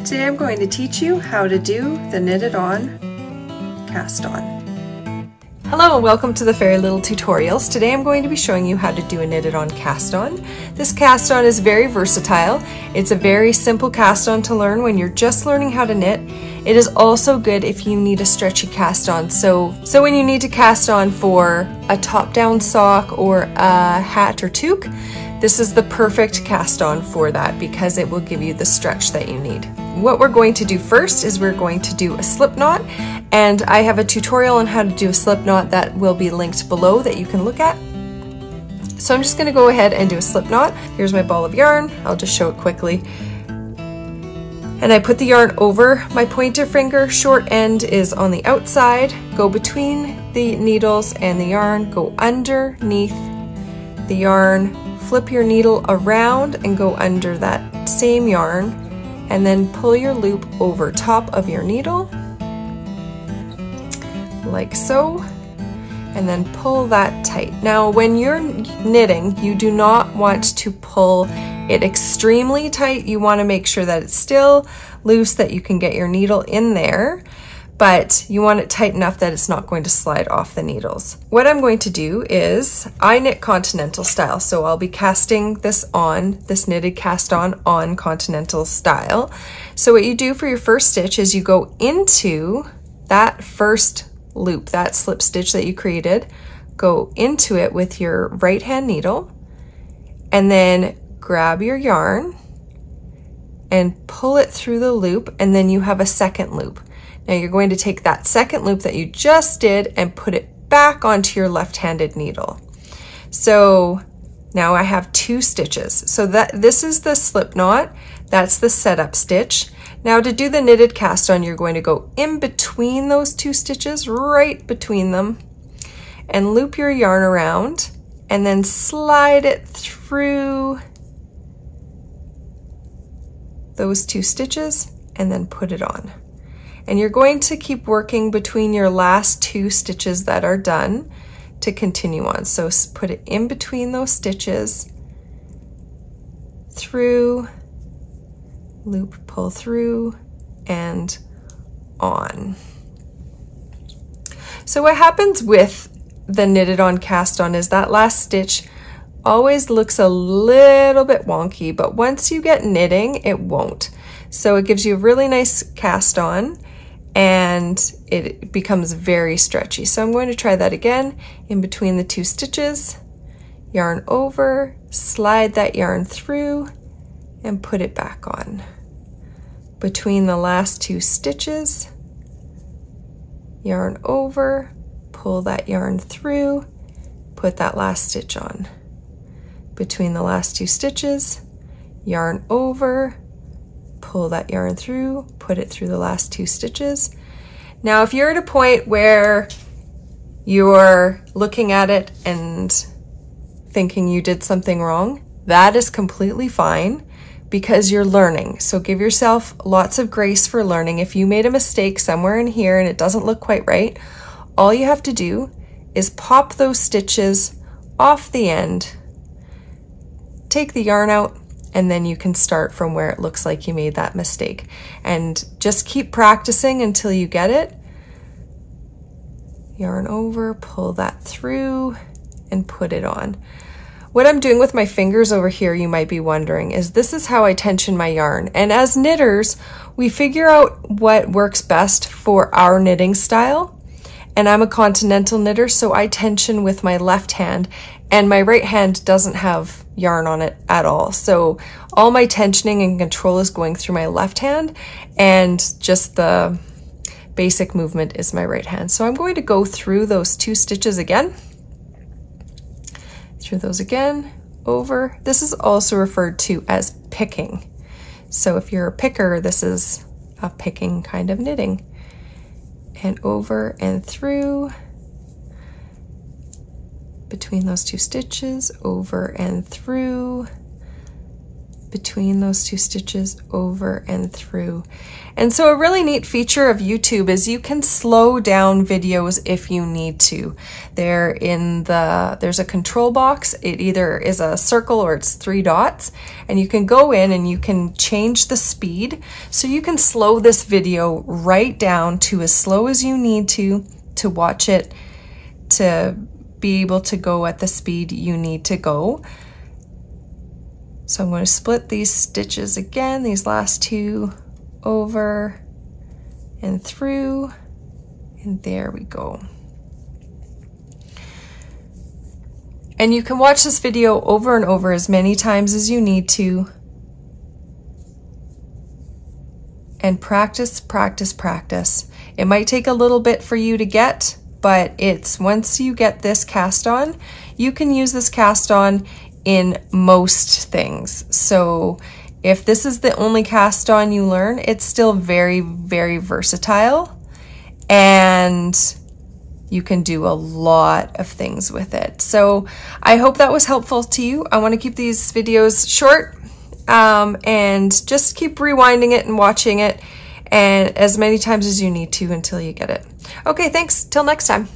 Today I'm going to teach you how to do the knitted on cast on. Hello and welcome to the Fairy Little Tutorials. Today I'm going to be showing you how to do a knitted on cast on. This cast on is very versatile. It's a very simple cast on to learn when you're just learning how to knit. It is also good if you need a stretchy cast on. So when you need to cast on for a top-down sock or a hat or toque, this is the perfect cast on for that because it will give you the stretch that you need. What we're going to do first is we're going to do a slip knot, and I have a tutorial on how to do a slip knot that will be linked below that you can look at. So I'm just going to go ahead and do a slip knot. Here's my ball of yarn. I'll just show it quickly. And I put the yarn over my pointer finger. Short end is on the outside. Go between the needles and the yarn. Go underneath the yarn. Flip your needle around and go under that same yarn, and then pull your loop over top of your needle like so, and then pull that tight. Now when you're knitting, you do not want to pull it extremely tight. You want to make sure that it's still loose, that you can get your needle in there, but you want it tight enough that it's not going to slide off the needles. What I'm going to do is, I knit Continental Style, so I'll be casting this on, this knitted cast on Continental Style. So what you do for your first stitch is you go into that first loop, that slip stitch that you created, go into it with your right hand needle, and then grab your yarn and pull it through the loop, and then you have a second loop. Now you're going to take that second loop that you just did and put it back onto your left-handed needle. So now I have two stitches. So this is the slip knot, that's the setup stitch. Now to do the knitted cast on, you're going to go in between those two stitches, right between them, and loop your yarn around and then slide it through those two stitches and then put it on. And you're going to keep working between your last two stitches that are done to continue on. So put it in between those stitches, through, loop, pull through, and on. So what happens with the knitted on cast on is that last stitch always looks a little bit wonky, but once you get knitting, it won't. So it gives you a really nice cast on, and it becomes very stretchy. So I'm going to try that again. In between the two stitches, yarn over, slide that yarn through, and put it back on. Between the last two stitches, yarn over, pull that yarn through, put that last stitch on. Between the last two stitches, yarn over, pull that yarn through, put it through the last two stitches. Now if you're at a point where you're looking at it and thinking you did something wrong, that is completely fine because you're learning. So give yourself lots of grace for learning. If you made a mistake somewhere in here and it doesn't look quite right, all you have to do is pop those stitches off the end, take the yarn out, and then you can start from where it looks like you made that mistake. And just keep practicing until you get it. Yarn over, pull that through, and put it on. What I'm doing with my fingers over here, you might be wondering, is this is how I tension my yarn. And as knitters, we figure out what works best for our knitting style. And I'm a continental knitter, so I tension with my left hand, and my right hand doesn't have yarn on it at all. So all my tensioning and control is going through my left hand, and just the basic movement is my right hand. So I'm going to go through those two stitches again, through those again, over. This is also referred to as picking. So if you're a picker, this is a picking kind of knitting. And over and through, between those two stitches, over and through, between those two stitches, over and through. And so a really neat feature of YouTube is you can slow down videos if you need to. There's a control box. It either is a circle or it's 3 dots, and you can go in and you can change the speed. So you can slow this video right down to as slow as you need to watch it, to be able to go at the speed you need to go. So I'm going to split these stitches again, these last 2, over and through, and there we go. And you can watch this video over and over as many times as you need to, and practice, practice, practice. It might take a little bit for you to get, but it's once you get this cast on, you can use this cast on in most things. So if this is the only cast on you learn, it's still very, very versatile, and you can do a lot of things with it. So I hope that was helpful to you. I want to keep these videos short, and just keep rewinding it and watching it, and as many times as you need to until you get it. Okay, thanks. Till next time.